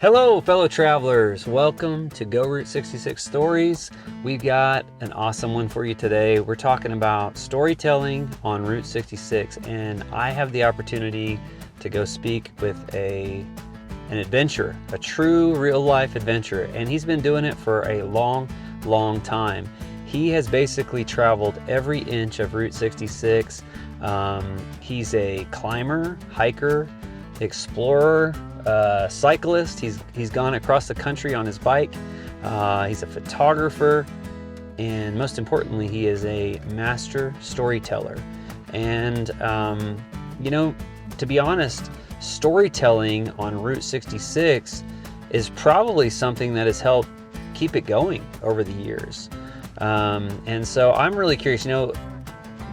Hello, fellow travelers. Welcome to GoRoute66 Stories. We've got an awesome one for you today. We're talking about storytelling on Route 66, and I have the opportunity to go speak with an adventurer, a true real-life adventurer, and he's been doing it for a long time. He has basically traveled every inch of Route 66. He's a climber, hiker, explorer, cyclist. He's gone across the country on his bike. He's a photographer, and most importantly, he is a master storyteller. And to be honest, storytelling on Route 66 is probably something that has helped keep it going over the years. And so I'm really curious.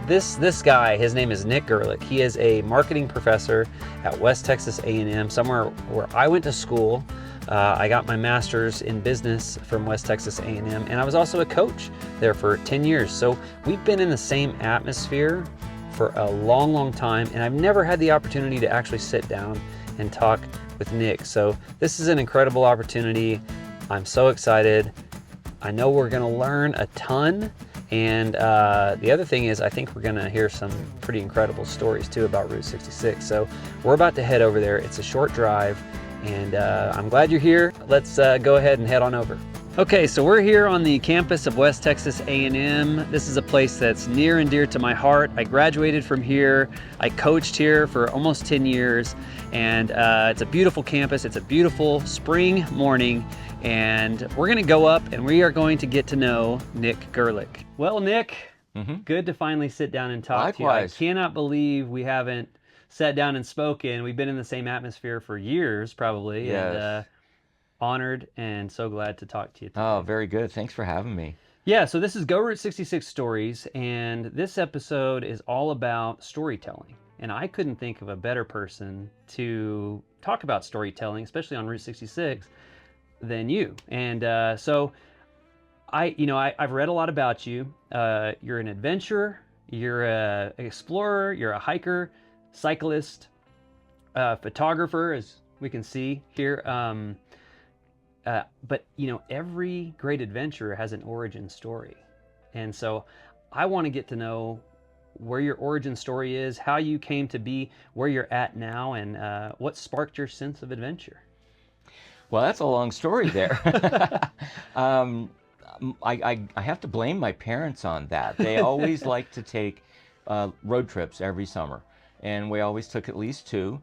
This guy, his name is Nick Gerlich. He is a marketing professor at West Texas A&M, somewhere where I went to school. I got my master's in business from West Texas A&M, and I was also a coach there for 10 years. So we've been in the same atmosphere for a long time, and I've never had the opportunity to actually sit down and talk with Nick. So this is an incredible opportunity. I'm so excited. I know we're gonna learn a ton. And the other thing is, I think we're gonna hear some pretty incredible stories too about Route 66. So we're about to head over there. It's a short drive, and I'm glad you're here. Let's go ahead and head on over. Okay, so we're here on the campus of West Texas A&M. This is a place that's near and dear to my heart. I graduated from here. I coached here for almost 10 years, and it's a beautiful campus. It's a beautiful spring morning, and we're gonna go up and we are going to get to know Nick Gerlich. Well, Nick, good to finally sit down and talk to you. I cannot believe we haven't sat down and spoken. We've been in the same atmosphere for years, probably. Yes. And honored and so glad to talk to you today. Oh, very good. Thanks for having me. Yeah, so this is GoRoute66 Stories, and this episode is all about storytelling. And I couldn't think of a better person to talk about storytelling, especially on Route 66, than you. And so I've read a lot about you. You're an adventurer, you're an explorer, you're a hiker, cyclist, photographer, as we can see here. But every great adventurer has an origin story. And so I want to get to know where your origin story is, how you came to be where you're at now, and what sparked your sense of adventure. Well, that's a long story there. I have to blame my parents on that. They always liked to take road trips every summer, and we always took at least two.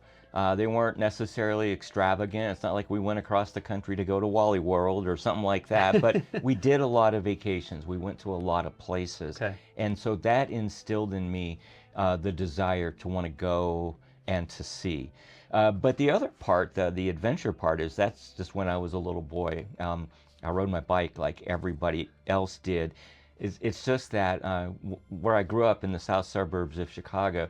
They weren't necessarily extravagant. It's not like we went across the country to go to Wally World or something like that, but we did a lot of vacations. We went to a lot of places. Okay. And so that instilled in me the desire to want to go and to see. But the other part, the adventure part, is that's just when I was a little boy. I rode my bike like everybody else did. It's just that where I grew up in the south suburbs of Chicago,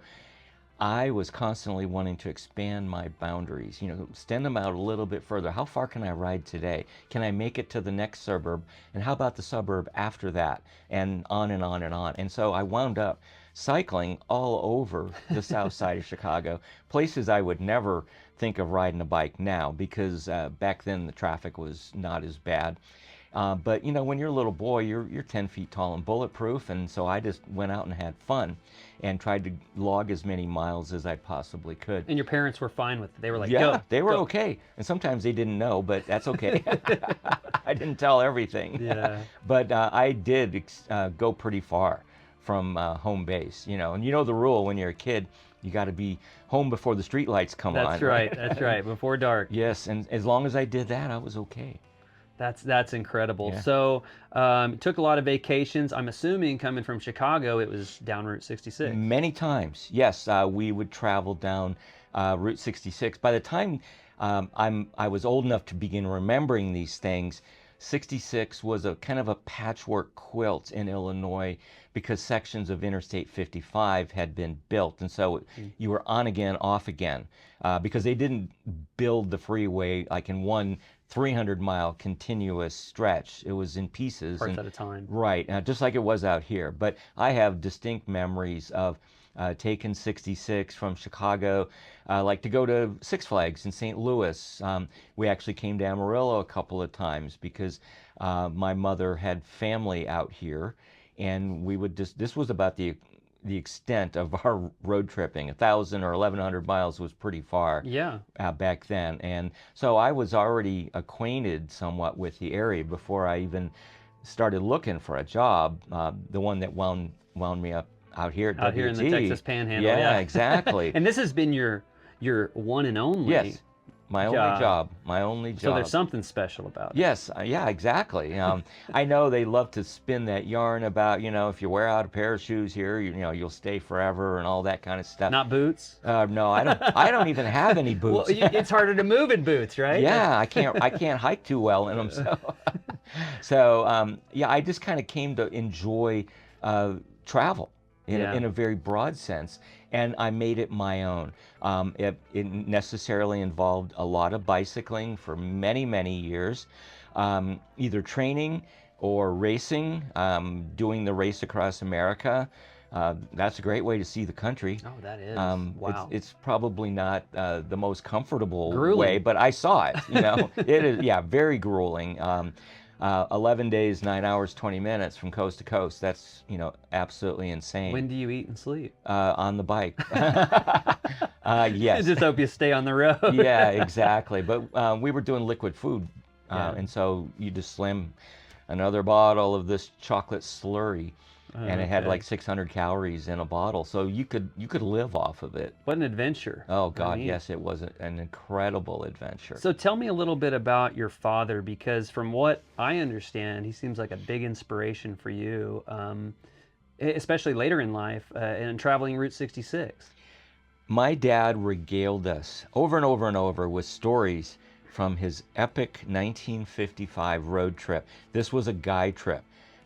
I was constantly wanting to expand my boundaries, extend them out a little bit further. How far can I ride today? Can I make it to the next suburb? And how about the suburb after that? And on and on and on. And so I wound up cycling all over the south side of Chicago, places I would never think of riding a bike now, because back then the traffic was not as bad. But when you're a little boy, you're 10 feet tall and bulletproof, and so I just went out and had fun and tried to log as many miles as I possibly could. And your parents were fine with it. They were like, yeah, go, they were go. Okay. And sometimes they didn't know, but that's okay. I didn't tell everything. Yeah. But I did go pretty far from home base, and the rule when you're a kid, you got to be home before the street lights come on. That's right. That's right. Before dark. Yes, and as long as I did that, I was okay. That's incredible. Yeah. So took a lot of vacations. I'm assuming coming from Chicago, it was down Route 66. Many times, yes. We would travel down Route 66. By the time I was old enough to begin remembering these things, 66 was a kind of a patchwork quilt in Illinois, because sections of Interstate 55 had been built, and so you were on again, off again, because they didn't build the freeway like in one 300-mile continuous stretch. It was in pieces. Parts at a time. Right, just like it was out here. But I have distinct memories of taken 66 from Chicago, like to go to Six Flags in St. Louis. We actually came to Amarillo a couple of times because my mother had family out here, and we would just, this was about the extent of our road tripping. 1,000 or 1,100 miles was pretty far. Yeah. Back then. And so I was already acquainted somewhat with the area before I even started looking for a job. The one that wound me up out here at Out here in the WT. Texas Panhandle. Yeah, exactly. And this has been your one and only. Yes, my only job. My only job. So there's something special about it. Yes, yeah, exactly. I know they love to spin that yarn about, if you wear out a pair of shoes here, you'll stay forever and all that kind of stuff. Not boots? No, I don't. I don't even have any boots. Well, it's harder to move in boots, right? Yeah, I can't hike too well in them. So yeah, I just kind of came to enjoy travel in a very broad sense, and I made it my own. It necessarily involved a lot of bicycling for many, many years, either training or racing, doing the Race Across America. That's a great way to see the country. Oh, that is. Wow. It's probably not the most comfortable Grueling. way, but I saw it. It is, yeah, very grueling. 11 days, 9 hours, 20 minutes from coast to coast. That's, absolutely insane. When do you eat and sleep? On the bike. Yes. Just hope you stay on the road. Yeah, exactly. But we were doing liquid food, Yeah. and so you just slam another bottle of this chocolate slurry, and it had Okay. like 600 calories in a bottle, so you could live off of it. What an adventure. Oh God, mean- yes, it was an incredible adventure. So tell me a little bit about your father, because from what I understand, he seems like a big inspiration for you, especially later in life and traveling Route 66. My dad regaled us over and over and over with stories from his epic 1955 road trip. This was a guy trip.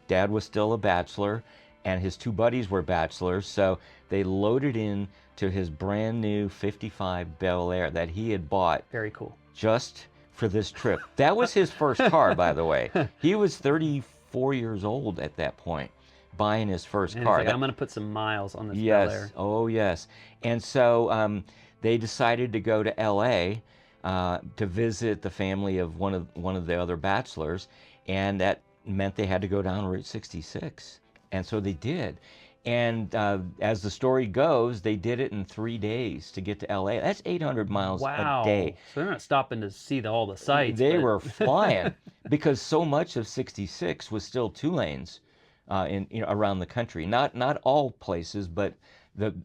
Dad was still a bachelor, and his two buddies were bachelors, so they loaded in to his brand new 55 Bel Air that he had bought Very cool. just for this trip. That was his first car, by the way. He was 34 years old at that point, buying his first And car. he's like, I'm going to put some miles on this Yes. Bel Air. Oh, yes. And so they decided to go to L.A. To visit the family of one of the other bachelors, and that meant they had to go down Route 66. And so they did. And as the story goes, they did it in 3 days to get to L.A. That's 800 miles Wow. a day. So they're not stopping to see all the sights. They but- were flying because so much of 66 was still 2 lanes around the country. Not all places, but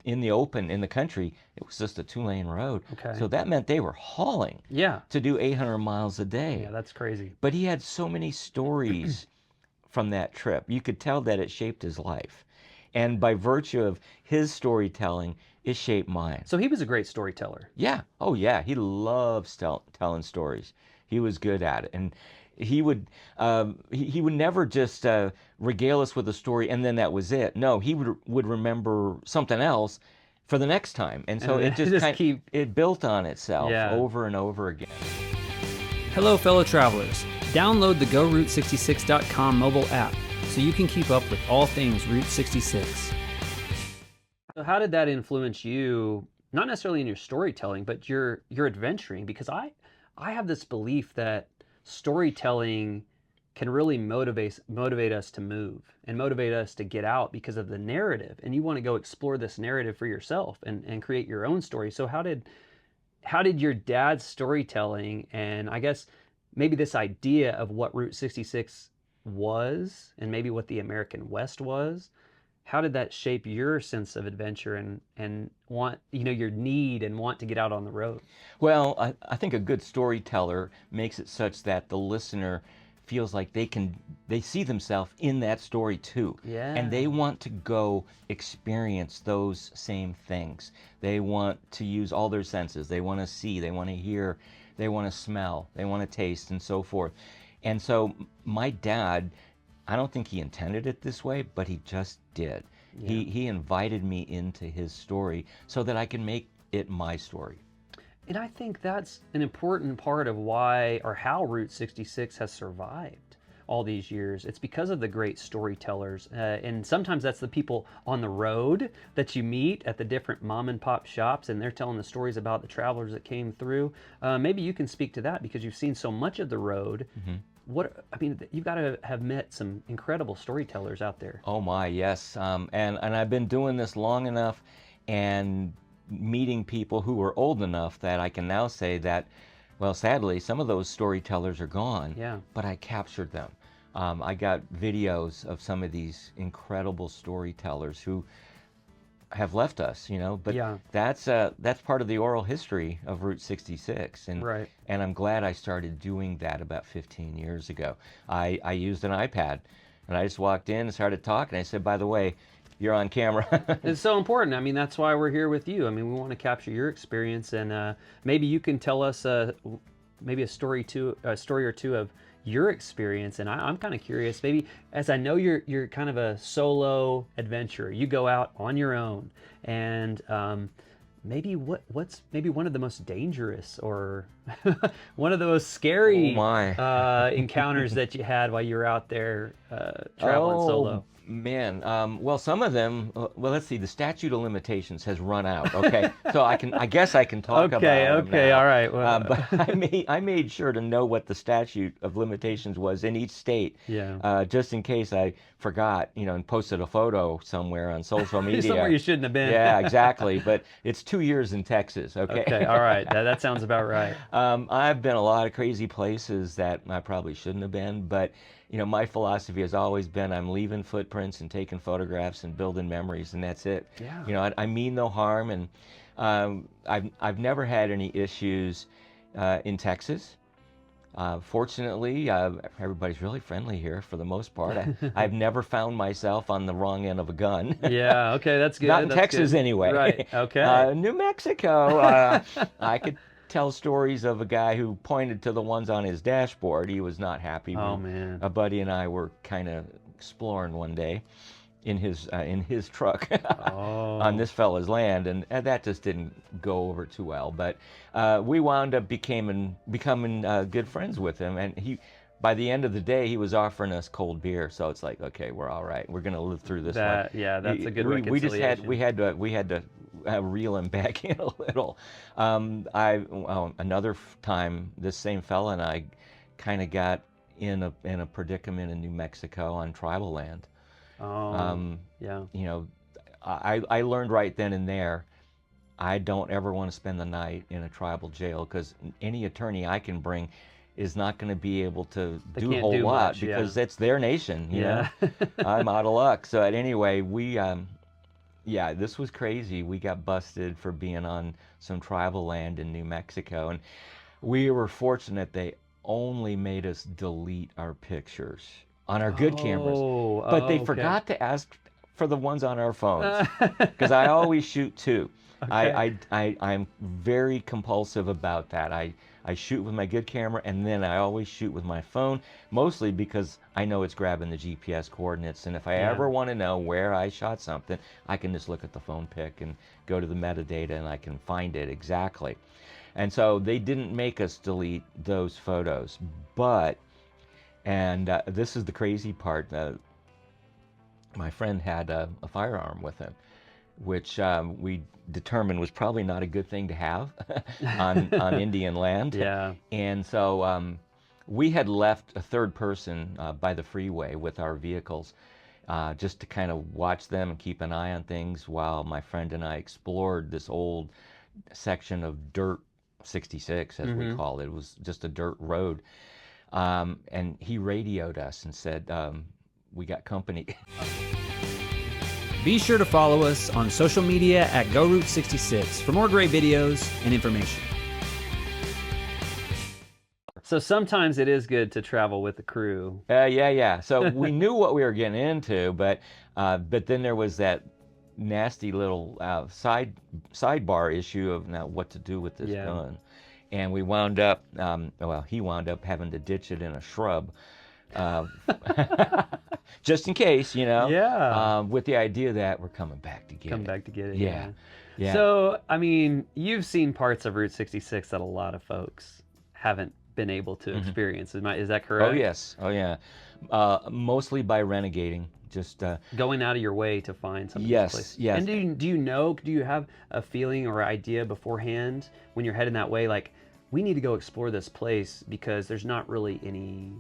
in the open in the country, it was just a 2-lane road. Okay. So that meant they were hauling Yeah. to do 800 miles a day. Yeah, that's crazy. But he had so many stories from that trip. You could tell that it shaped his life. And by virtue of his storytelling, it shaped mine. So he was a great storyteller. Yeah. Oh, yeah. He loves telling stories. He was good at it. And he would never just regale us with a story and then that was it. No, he would remember something else for the next time. And so And it just it built on itself over and over again. Hello, fellow travelers. Download the GoRoute66.com mobile app so you can keep up with all things Route 66. So how did that influence you, not necessarily in your storytelling, but your adventuring? Because I have this belief that storytelling can really motivate us to move and motivate us to get out because of the narrative. And you want to go explore this narrative for yourself and create your own story. So how did your dad's storytelling, and I guess maybe this idea of what Route 66 was and maybe what the American West was, how did that shape your sense of adventure and want, your need and want to get out on the road? Well, I think a good storyteller makes it such that the listener feels like they see themselves in that story too. Yeah. And they want to go experience those same things. They want to use all their senses. They want to see, they want to hear, they want to smell, they want to taste, and so forth. And so my dad, I don't think he intended it this way, but he just did. Yeah. He invited me into his story so that I can make it my story. And I think that's an important part of why or how Route 66 has survived. all these years, it's because of the great storytellers. And sometimes that's the people on the road that you meet at the different mom and pop shops, and they're telling the stories about the travelers that came through. Maybe you can speak to that because you've seen so much of the road. You've got to have met some incredible storytellers out there. Oh my, yes. And I've been doing this long enough and meeting people who are old enough that I can now say that, well, sadly, some of those storytellers are gone, Yeah. but I captured them. I got videos of some of these incredible storytellers who have left us, but Yeah. that's part of the oral history of Route 66, and Right. and I'm glad I started doing that about 15 years ago. I used an iPad, and I just walked in and started talking. I said, by the way, you're on camera. It's so important. I mean, that's why we're here with you. I mean, we want to capture your experience, and maybe you can tell us maybe a story or two of your experience. And I'm kind of curious. Maybe, as I know you're kind of a solo adventurer. You go out on your own, and maybe what's maybe one of the most dangerous or one of those scary encounters that you had while you were out there traveling solo. Man, well, some of them. Well, let's see. The statute of limitations has run out. Okay, so I guess I can talk about them now. All right. Well, but I made sure to know what the statute of limitations was in each state. Yeah. Just in case I forgot, and posted a photo somewhere on social media. Somewhere you shouldn't have been. Yeah, exactly. But it's 2 years in Texas. Okay. Okay. All right. That sounds about right. I've been a lot of crazy places that I probably shouldn't have been, but my philosophy has always been I'm leaving footprints and taking photographs and building memories, and that's it. Yeah. I mean no harm, and I've never had any issues in Texas. Fortunately, everybody's really friendly here for the most part. I've never found myself on the wrong end of a gun. Yeah. Okay. That's good. Not in That's Texas good. anyway. Right. Okay. New Mexico, I could tell stories of a guy who pointed to the ones on his dashboard. He was not happy. Oh, man. A buddy and I were kind of exploring one day in his truck on this fella's land, and that just didn't go over too well. But we wound up becoming good friends with him, and by the end of the day, he was offering us cold beer. So it's like, okay, we're all right. We're gonna live through this one. Yeah, that's a good reconciliation. We had to reel him back in a little. Another time, this same fella and I kind of got in a predicament in New Mexico on tribal land. Yeah. I learned right then and there, I don't ever want to spend the night in a tribal jail, because any attorney I can bring is not going to be able to do a whole lot, because it's their nation. You know? I'm out of luck. So anyway, this was crazy. We got busted for being on some tribal land in New Mexico, and we were fortunate they only made us delete our pictures on our good cameras, but they forgot to ask for the ones on our phones, because I always shoot two. I'm very compulsive about that. I shoot with my good camera, and then I always shoot with my phone, mostly because I know it's grabbing the GPS coordinates, and if I ever want to know where I shot something, I can just look at the phone pic and go to the metadata, and I can find it exactly. And so they didn't make us delete those photos, but, and this is the crazy part, my friend had a firearm with him, which we determined was probably not a good thing to have on Indian land. Yeah. And so we had left a third person by the freeway with our vehicles, just to kind of watch them and keep an eye on things while my friend and I explored this old section of dirt 66, as we call it. It was just a dirt road. And he radioed us and said, we got company. Be sure to follow us on social media at GoRoute66 for more great videos and information. So sometimes it is good to travel with the crew. Yeah. So we knew what we were getting into, but then there was that nasty little sidebar issue of now what to do with this gun. And we wound up, he wound up having to ditch it in a shrub. Just in case, with the idea that we're coming back to get it. Yeah. So, I mean, you've seen parts of Route 66 that a lot of folks haven't been able to experience. Is that Oh correct? yes, oh yeah. Mostly by renegading. Just Going out of your way to find some of these yes, places. And yes. do you have a feeling or idea beforehand when you're heading that way, like, we need to go explore this place because there's not really any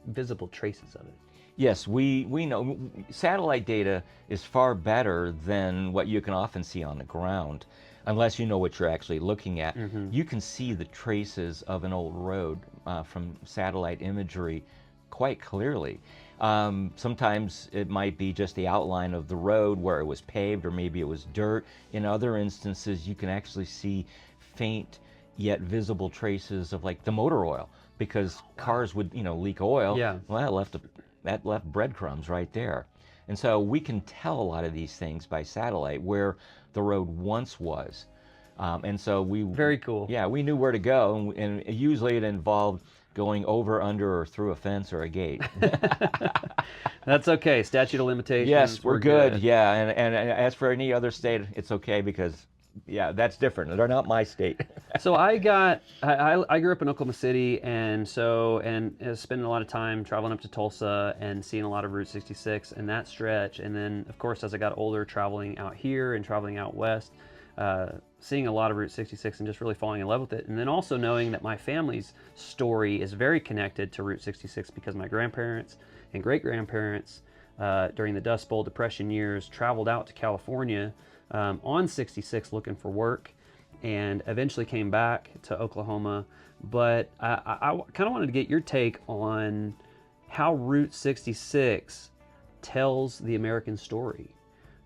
visible traces of it? Yes, we know satellite data is far better than what you can often see on the ground, unless you know what you're actually looking at. You can see the traces of an old road from satellite imagery quite clearly. Sometimes it might be just the outline of the road where it was paved, or maybe it was dirt. In other instances, you can actually see faint yet visible traces of like the motor oil, because cars would, leak oil. Yeah. Well, that left breadcrumbs right there. And so we can tell a lot of these things by satellite where the road once was. And so Very cool. yeah, we knew where to go, and usually it involved going over, under, or through a fence or a gate. That's okay. Statute of limitations. Yes, we're good. Yeah, and as for any other state, it's okay because, yeah, that's different. They're not my state. So I grew up in Oklahoma City, and spending a lot of time traveling up to Tulsa and seeing a lot of Route 66 and that stretch. And then, of course, as I got older, traveling out here and traveling out west, seeing a lot of Route 66 and just really falling in love with it. And then also knowing that my family's story is very connected to Route 66 because my grandparents and great-grandparents, during the Dust Bowl Depression years, traveled out to California on 66 looking for work, and eventually came back to Oklahoma. But I kind of wanted to get your take on how Route 66 tells the American story.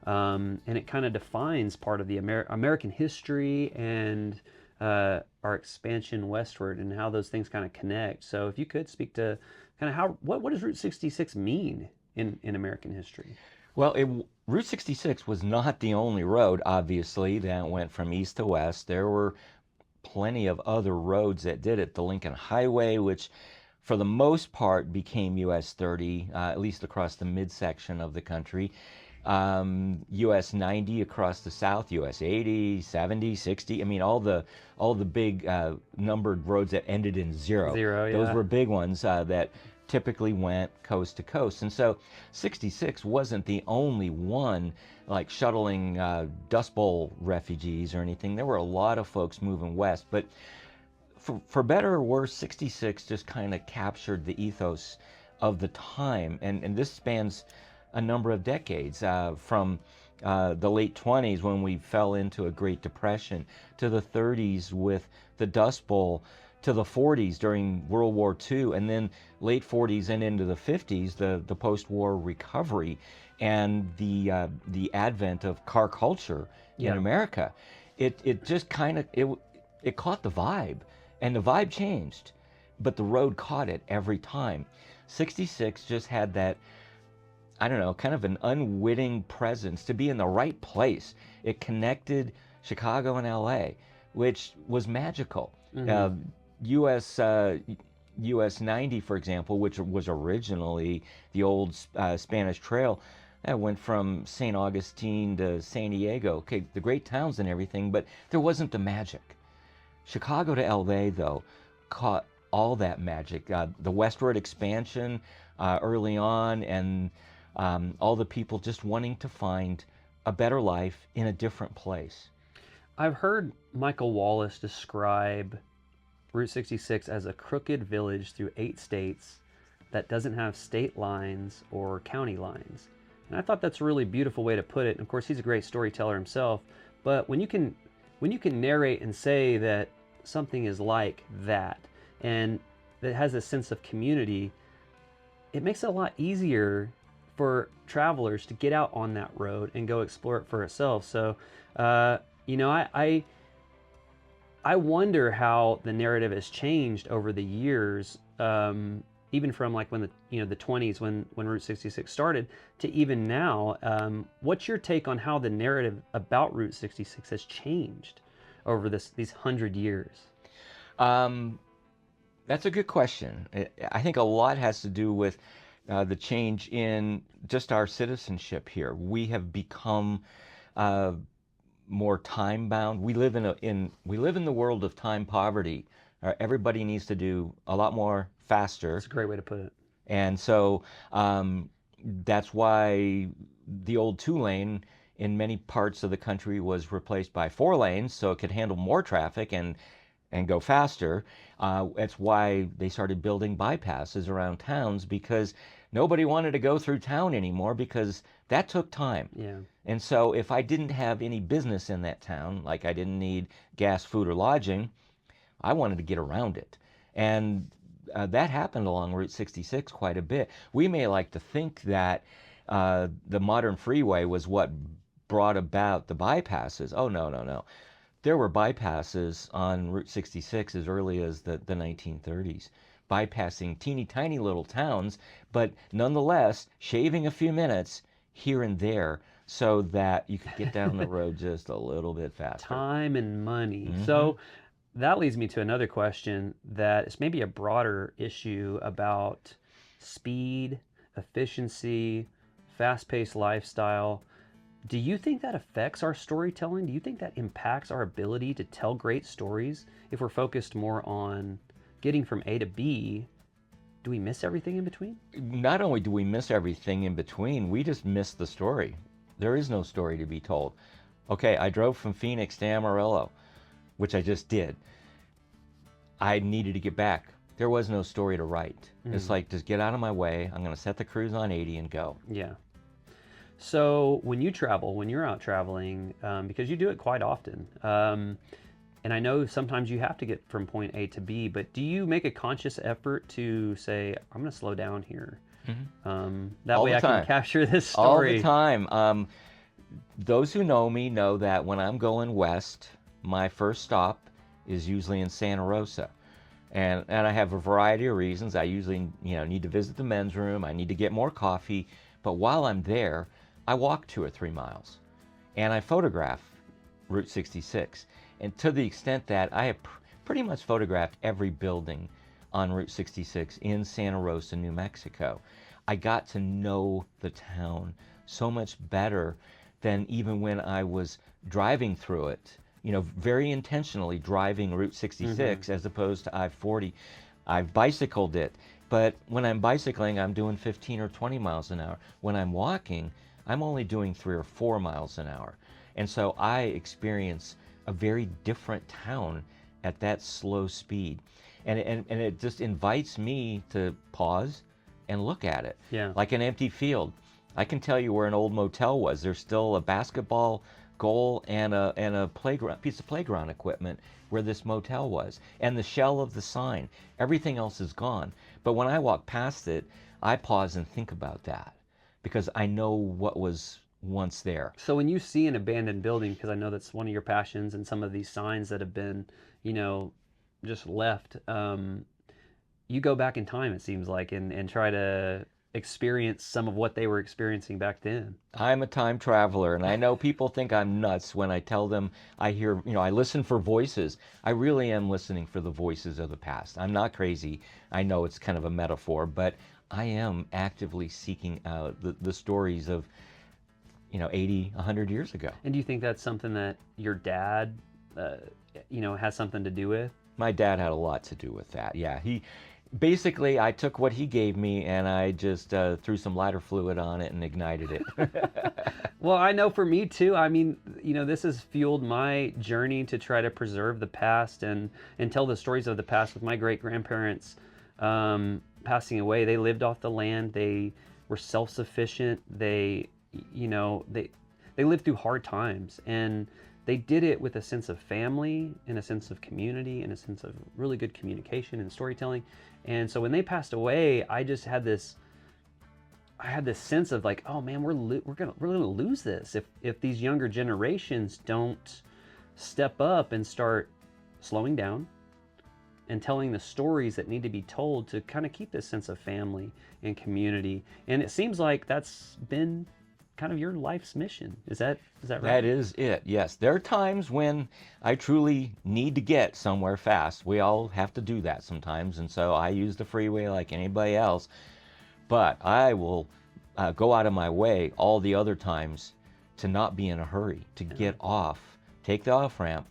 And it kind of defines part of the American history and our expansion westward, and how those things kind of connect. So if you could speak to kind of what does Route 66 mean in American history? Well, Route 66 was not the only road, obviously, that went from east to west. There were plenty of other roads that did it. The Lincoln Highway, which for the most part became US 30, at least across the midsection of the country. US 90 across the south, US 80, 70, 60. I mean, all the big numbered roads that ended in zero. Zero, Those yeah. were big ones that typically went coast to coast. And so 66 wasn't the only one like shuttling Dust Bowl refugees or anything. There were a lot of folks moving west, but for better or worse, 66 just kind of captured the ethos of the time. And this spans a number of decades, from the late 20s when we fell into a Great Depression, to the 30s with the Dust Bowl, to the 40s during World War II, and then late 40s and into the 50s, the post-war recovery and the advent of car culture in America. It just kind of it caught the vibe, and the vibe changed, but the road caught it every time. 66 just had that, I don't know, kind of an unwitting presence to be in the right place. It connected Chicago and LA, which was magical. US 90, for example, which was originally the old Spanish Trail, that went from St. Augustine to San Diego. Okay, the great towns and everything, but there wasn't the magic. Chicago to LA, though, caught all that magic. The westward expansion early on, and all the people just wanting to find a better life in a different place. I've heard Michael Wallace describe Route 66 as a crooked village through 8 states that doesn't have state lines or county lines. And I thought that's a really beautiful way to put it. And of course, he's a great storyteller himself. But when you can narrate and say that something is like that, and that has a sense of community, it makes it a lot easier for travelers to get out on that road and go explore it for itself. So, I wonder how the narrative has changed over the years, even from like when the 20s when Route 66 started to even now. What's your take on how the narrative about Route 66 has changed over these 100 years? That's a good question. I think a lot has to do with the change in just our citizenship here. We have become more time bound. We live in the world of time poverty Everybody needs to do a lot more faster. That's a great way to put it. And so that's why the old 2-lane in many parts of the country was replaced by 4 lanes so it could handle more traffic and go faster. That's why they started building bypasses around towns, because nobody wanted to go through town anymore, because that took time. Yeah. And so if I didn't have any business in that town, like I didn't need gas, food, or lodging, I wanted to get around it. And that happened along Route 66 quite a bit. We may like to think that the modern freeway was what brought about the bypasses. Oh, no, no, no. There were bypasses on Route 66 as early as the 1930s, bypassing teeny tiny little towns, but nonetheless shaving a few minutes here and there so that you could get down the road just a little bit faster. Time and money. Mhm. So that leads me to another question that is maybe a broader issue about speed, efficiency, fast-paced lifestyle. Do you think that affects our storytelling? Do you think that impacts our ability to tell great stories? If we're focused more on getting from A to B, do we miss everything in between? Not only do we miss everything in between, we just miss the story. There is no story to be told. Okay, I drove from Phoenix to Amarillo, which I just did. I needed to get back. There was no story to write. It's like, just get out of my way. I'm going to set the cruise on 80 and go. Yeah. So when you travel, when you're out traveling, because you do it quite often, and I know sometimes you have to get from point A to B, but do you make a conscious effort to say, I'm going to slow down here? That All way the I can time. capture this All story. the time. Those who know me know that when I'm going west, my first stop is usually in Santa Rosa. And I have a variety of reasons. I usually, need to visit the men's room. I need to get more coffee. But while I'm there, I walk 2 or 3 miles and I photograph Route 66. And to the extent that I have pretty much photographed every building on Route 66 in Santa Rosa, New Mexico, I got to know the town so much better than even when I was driving through it, very intentionally driving Route 66 as opposed to I-40. I've bicycled it, but when I'm bicycling, I'm doing 15 or 20 miles an hour. When I'm walking, I'm only doing 3 or 4 miles an hour. And so I experience a very different town at that slow speed. And it just invites me to pause and look at it. Yeah. Like an empty field. I can tell you where an old motel was. There's still a basketball goal and a playground, piece of playground equipment where this motel was, and the shell of the sign. Everything else is gone. But when I walk past it, I pause and think about that because I know what was once there. So when you see an abandoned building, because I know that's one of your passions, and some of these signs that have been, just left, you go back in time, it seems like, and try to experience some of what they were experiencing back then. I'm a time traveler, and I know people think I'm nuts when I tell them I hear, I listen for voices. I really am listening for the voices of the past. I'm not crazy. I know it's kind of a metaphor, but I am actively seeking out the stories of, 80, 100 years ago. And do you think that's something that your dad, has something to do with? My dad had a lot to do with that. Yeah, basically, I took what he gave me and I just threw some lighter fluid on it and ignited it. Well, I know for me too. I mean, this has fueled my journey to try to preserve the past and tell the stories of the past. With my great-grandparents passing away, they lived off the land. They were self-sufficient. They lived through hard times, and they did it with a sense of family and a sense of community and a sense of really good communication and storytelling. And so when they passed away, I had this sense of like, oh man, we're gonna lose this if these younger generations don't step up and start slowing down and telling the stories that need to be told to kind of keep this sense of family and community. And it seems like that's been kind of your life's mission. Is that right? That is it, yes. There are times when I truly need to get somewhere fast. We all have to do that sometimes, and so I use the freeway like anybody else. But I will go out of my way all the other times to not be in a hurry, to get off, take the off-ramp,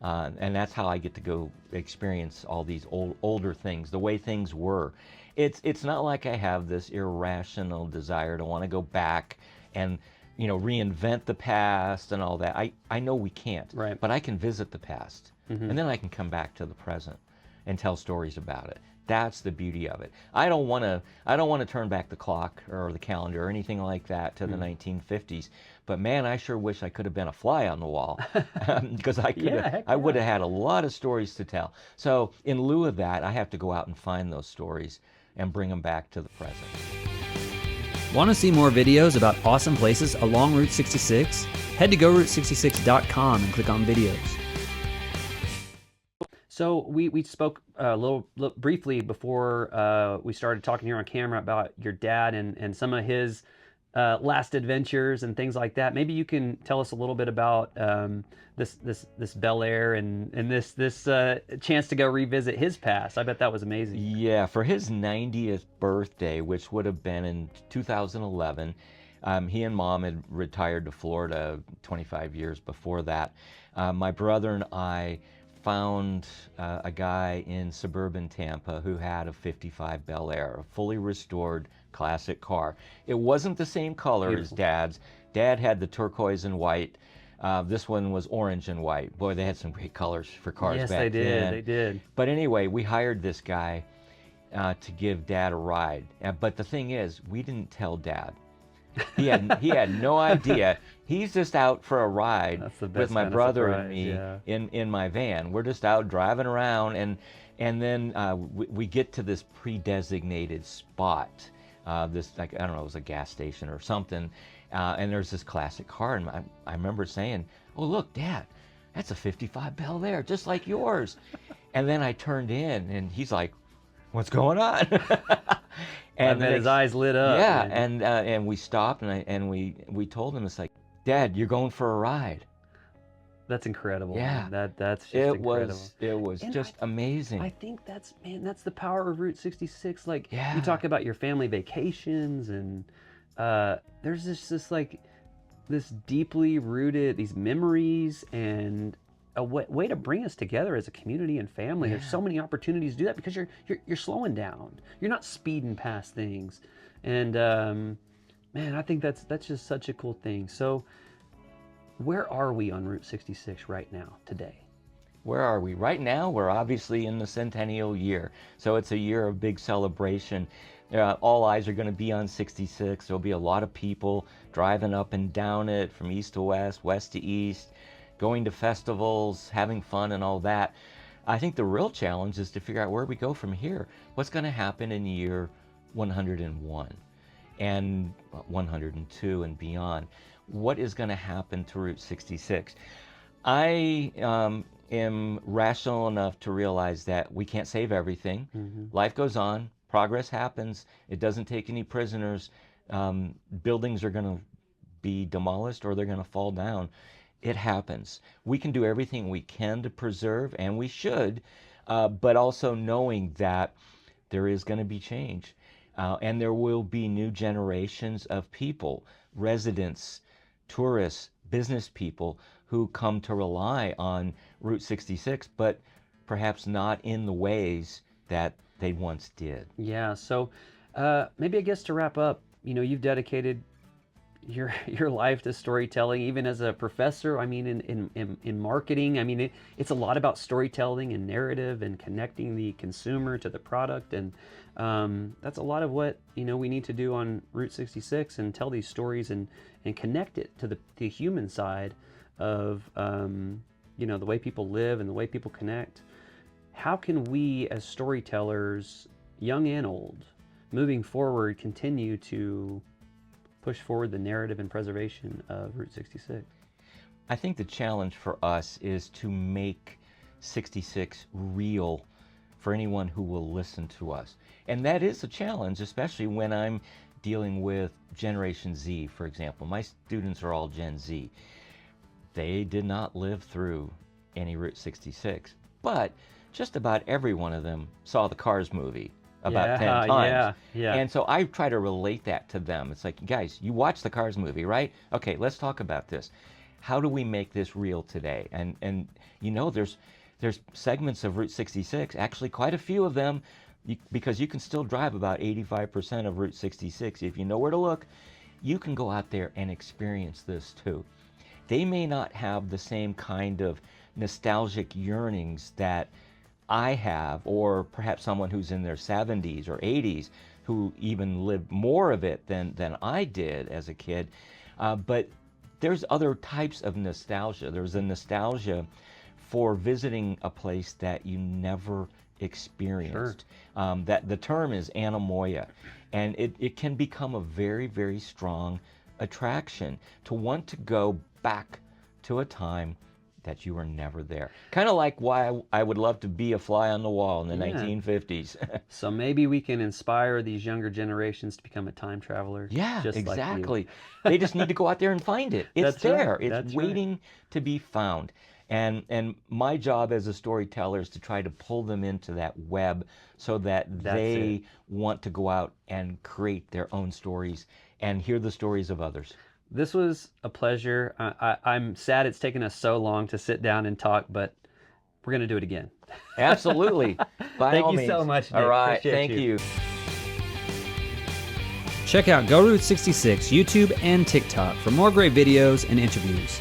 And that's how I get to go experience all these older things, the way things were. It's not like I have this irrational desire to want to go back and reinvent the past and all that. I know we can't, Right. but I can visit the past, and then I can come back to the present and tell stories about it. That's the beauty of it. I don't want to turn back the clock or the calendar or anything like that to the 1950s. But man, I sure wish I could have been a fly on the wall, because I would have had a lot of stories to tell. So in lieu of that, I have to go out and find those stories and bring them back to the present. Want to see more videos about awesome places along Route 66? Head to GoRoute66.com and click on videos. So we spoke a little briefly before we started talking here on camera about your dad and some of his last adventures and things like that. Maybe you can tell us a little bit about this Bel Air and this chance to go revisit his past. I bet that was amazing. Yeah, for his 90th birthday, which would have been in 2011, he and Mom had retired to Florida 25 years before that. My brother and I found a guy in suburban Tampa who had a 55 Bel Air, a fully restored classic car. It wasn't the same color Beautiful. as Dad's. Dad had the turquoise and white. This one was orange and white. Boy, they had some great colors for cars Yes, back they did. then. They did. But anyway, we hired this guy to give Dad a ride. But the thing is, we didn't tell Dad. He had no idea. He's just out for a ride with my brother and me in my van. We're just out driving around, and then we get to this pre-designated spot. This, like, I don't know, it was a gas station or something, and there's this classic car, and I remember saying, "Oh, look, Dad, that's a 55 Bel Air, just like yours." And then I turned in, and he's like, "What's going on?" And then his eyes lit up. Yeah, and we stopped, and we told him, it's like, "Dad, you're going for a ride." That's incredible. Yeah, man. That's just incredible. It was just amazing. I think that's the power of Route 66. Like, Yeah. you talk about your family vacations, and there's this deeply rooted, these memories, and a way to bring us together as a community and family. Yeah. There's so many opportunities to do that because you're slowing down. You're not speeding past things, and man, I think that's just such a cool thing. So, where are we on Route 66 right now today? Where are we? Right now, we're obviously in the centennial year. So it's a year of big celebration. All eyes are going to be on 66. There'll be a lot of people driving up and down it from east to west, west to east, going to festivals, having fun and all that. I think the real challenge is to figure out where we go from here. What's going to happen in year 101 and 102 and beyond? What is going to happen to Route 66? I am rational enough to realize that we can't save everything. Mm-hmm. Life goes on. Progress happens. It doesn't take any prisoners. Buildings are going to be demolished or they're going to fall down. It happens. We can do everything we can to preserve, and we should, but also knowing that there is going to be change. And there will be new generations of people, residents, tourists, business people who come to rely on Route 66, but perhaps not in the ways that they once did. Yeah, so maybe I guess to wrap up, you've dedicated your life to storytelling, even as a professor. I mean, in marketing, I mean, it's a lot about storytelling and narrative and connecting the consumer to the product, and that's a lot of what we need to do on Route 66, and tell these stories and connect it to the human side of the way people live and the way people connect. How can we as storytellers, young and old, moving forward, continue to push forward the narrative and preservation of Route 66? I think the challenge for us is to make 66 real for anyone who will listen to us. And that is a challenge, especially when I'm dealing with Generation Z, for example. My students are all Gen Z. They did not live through any Route 66, but just about every one of them saw the Cars movie about 10 times. Yeah. And so I try to relate that to them. It's like, guys, you watched the Cars movie, right? Okay, let's talk about this. how do we make this real today? And you know, there's segments of Route 66, actually quite a few of them, because you can still drive about 85% of Route 66. If you know where to look, you can go out there and experience this too. They may not have the same kind of nostalgic yearnings that I have, or perhaps someone who's in their 70s or 80s who even lived more of it than I did as a kid. But there's other types of nostalgia. There's a nostalgia for visiting a place that you never experienced. Sure. That the term is anemoia, and it can become a very, very strong attraction to want to go back to a time that you were never there. Kind of like why I would love to be a fly on the wall in the 1950s. So maybe we can inspire these younger generations to become a time traveler. Yeah, just exactly. Like They just need to go out there and find it. It's That's there. Right. It's That's waiting to be found. And my job as a storyteller is to try to pull them into that web so that they want to go out and create their own stories and hear the stories of others. This was a pleasure. I'm sad it's taken us so long to sit down and talk, but we're going to do it again. Absolutely. By all means. Thank you so much, Nick. All right. Appreciate Thank you. Check out GoRoute66 YouTube and TikTok for more great videos and interviews.